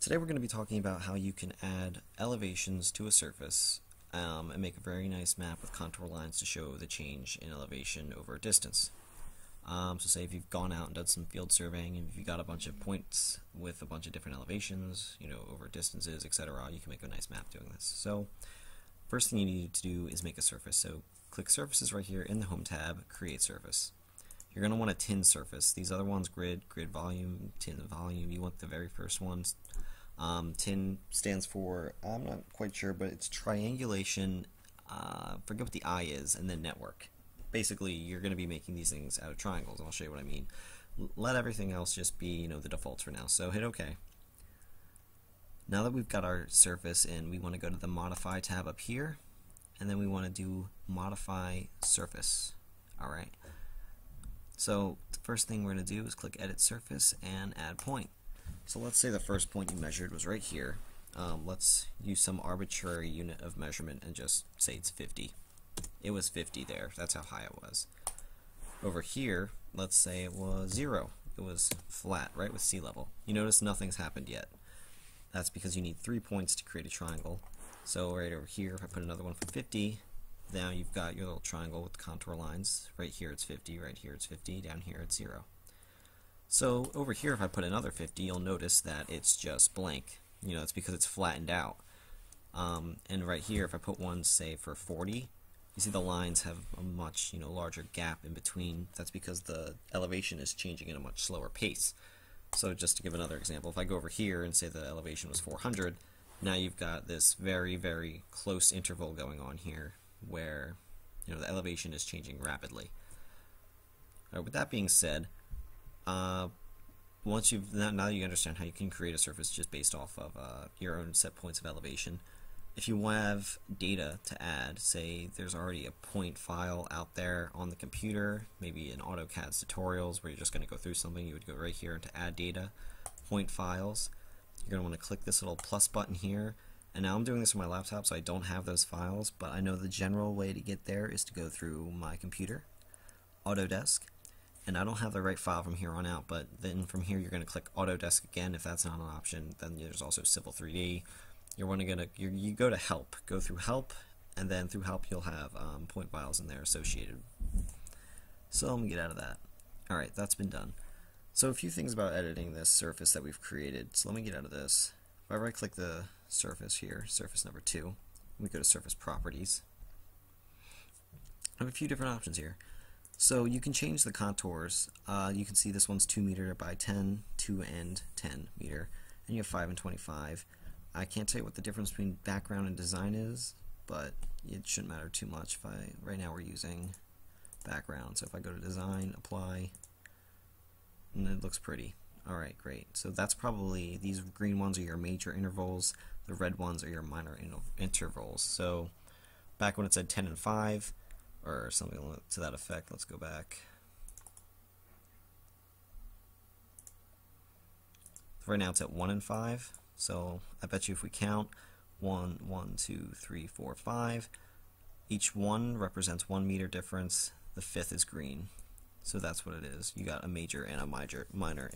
Today we're going to be talking about how you can add elevations to a surface and make a very nice map with contour lines to show the change in elevation over a distance. So say if you've gone out and done some field surveying and if you've got a bunch of points with a bunch of different elevations, over distances, etc., you can make a nice map doing this. So first thing you need to do is make a surface. So click Surfaces right here in the Home tab, Create Surface. You're going to want a tin surface. These other ones, grid volume, tin volume, you want the very first ones. Tin stands for, I'm not quite sure, but it's triangulation, forget what the I is, and then network. Basically, you're going to be making these things out of triangles, and I'll show you what I mean. Let everything else just be, the defaults for now. So hit OK. Now that we've got our surface in, we want to go to the Modify tab up here, and then we want to do Modify Surface. Alright. So the first thing we're going to do is click Edit Surface and Add Point. So let's say the first point you measured was right here. Let's use some arbitrary unit of measurement and just say it's 50. It was 50 there. That's how high it was. Over here, let's say it was 0. It was flat, right, with sea level. You notice nothing's happened yet. That's because you need 3 points to create a triangle. So right over here, if I put another one for 50, now you've got your little triangle with contour lines. Right here it's 50, right here it's 50, down here it's 0. So over here, if I put another 50, you'll notice that it's just blank. It's because it's flattened out. And right here, if I put one, say, for 40, you see the lines have a much, larger gap in between. That's because the elevation is changing at a much slower pace. So just to give another example, if I go over here and say the elevation was 400, now you've got this very, very close interval going on here where, the elevation is changing rapidly. With that being said, once you've now you understand how you can create a surface just based off of your own set points of elevation. If you have data to add, say there's already a point file out there on the computer, maybe in AutoCAD's tutorials where you're just going to go through something, you would go right here into Add Data, Point Files. You're going to want to click this little plus button here. And now I'm doing this on my laptop, so I don't have those files, but I know the general way to get there is to go through my computer, Autodesk. And I don't have the right file from here on out, but then from here you're going to click Autodesk again if that's not an option. Then there's also Civil 3D. You go to Help, go through Help, and then through Help you'll have point files in there associated. So let me get out of that. Alright, that's been done. So a few things about editing this surface that we've created. So let me get out of this. If I right click the surface here, surface number 2, we go to Surface Properties. I have a few different options here. So you can change the contours. You can see this one's 2 meter by 10, 2 and 10 meter, and you have 5 and 25. I can't tell you what the difference between background and design is, but it shouldn't matter too much. Right now we're using background, so if I go to Design, Apply, and it looks pretty. Alright, great. So that's probably, these green ones are your major intervals, the red ones are your minor intervals. So back when it said 10 and 5, or something to that effect. Let's go back. Right now it's at 1 and 5, so I bet you if we count 1, 1, 2, 3, 4, 5, each one represents 1 meter difference. The fifth is green, so that's what it is. You got a major and a minor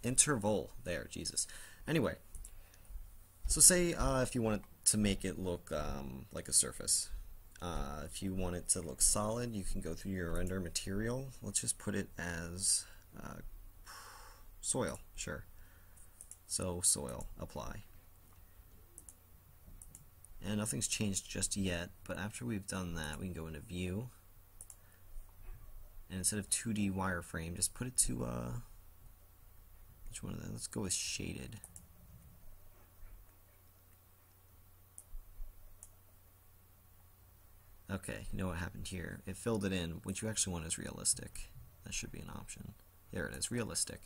interval there. Jesus. Anyway, so say if you wanted to make it look like a surface. If you want it to look solid, you can go through your render material. Let's just put it as soil, sure. So soil, apply. And nothing's changed just yet, but after we've done that, we can go into View. And instead of 2D wireframe, just put it to, which one of them? Let's go with shaded. Okay, you know what happened here? It filled it in. What you actually want is realistic. That should be an option. There it is, realistic.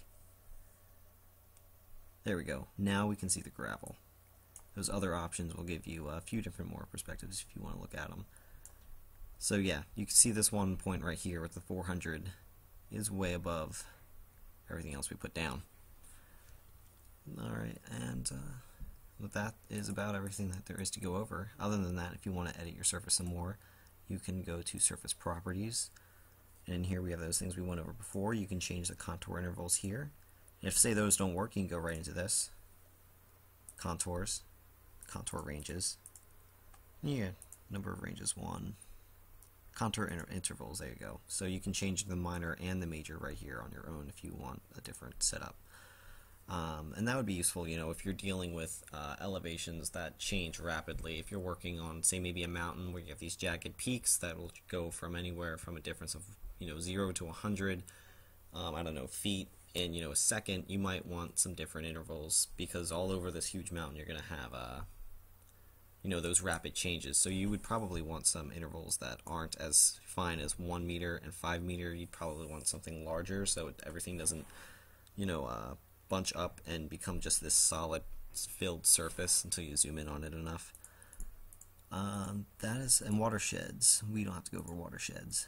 There we go. Now we can see the gravel. Those other options will give you a few different more perspectives if you want to look at them. So yeah, you can see this one point right here with the 400 is way above everything else we put down. Alright, and that is about everything that there is to go over. Other than that, if you want to edit your surface some more, you can go to Surface Properties, and here we have those things we went over before. You can change the contour intervals here. If, say, those don't work, you can go right into this. contours, contour ranges. Yeah, number of ranges 1. Contour intervals, there you go. So you can change the minor and the major right here on your own if you want a different setup. And that would be useful, you know, if you're dealing with elevations that change rapidly. If you're working on, say, maybe a mountain where you have these jagged peaks that will go from anywhere from a difference of, you know, 0 to 100, I don't know, feet in, you know, a second, you might want some different intervals because all over this huge mountain you're going to have, you know, those rapid changes. So you would probably want some intervals that aren't as fine as 1 meter and 5 meter. You'd probably want something larger so everything doesn't, you know, bunch up and become just this solid filled surface until you zoom in on it enough. And watersheds. We don't have to go over watersheds.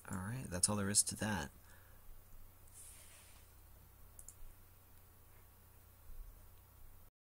Alright, that's all there is to that.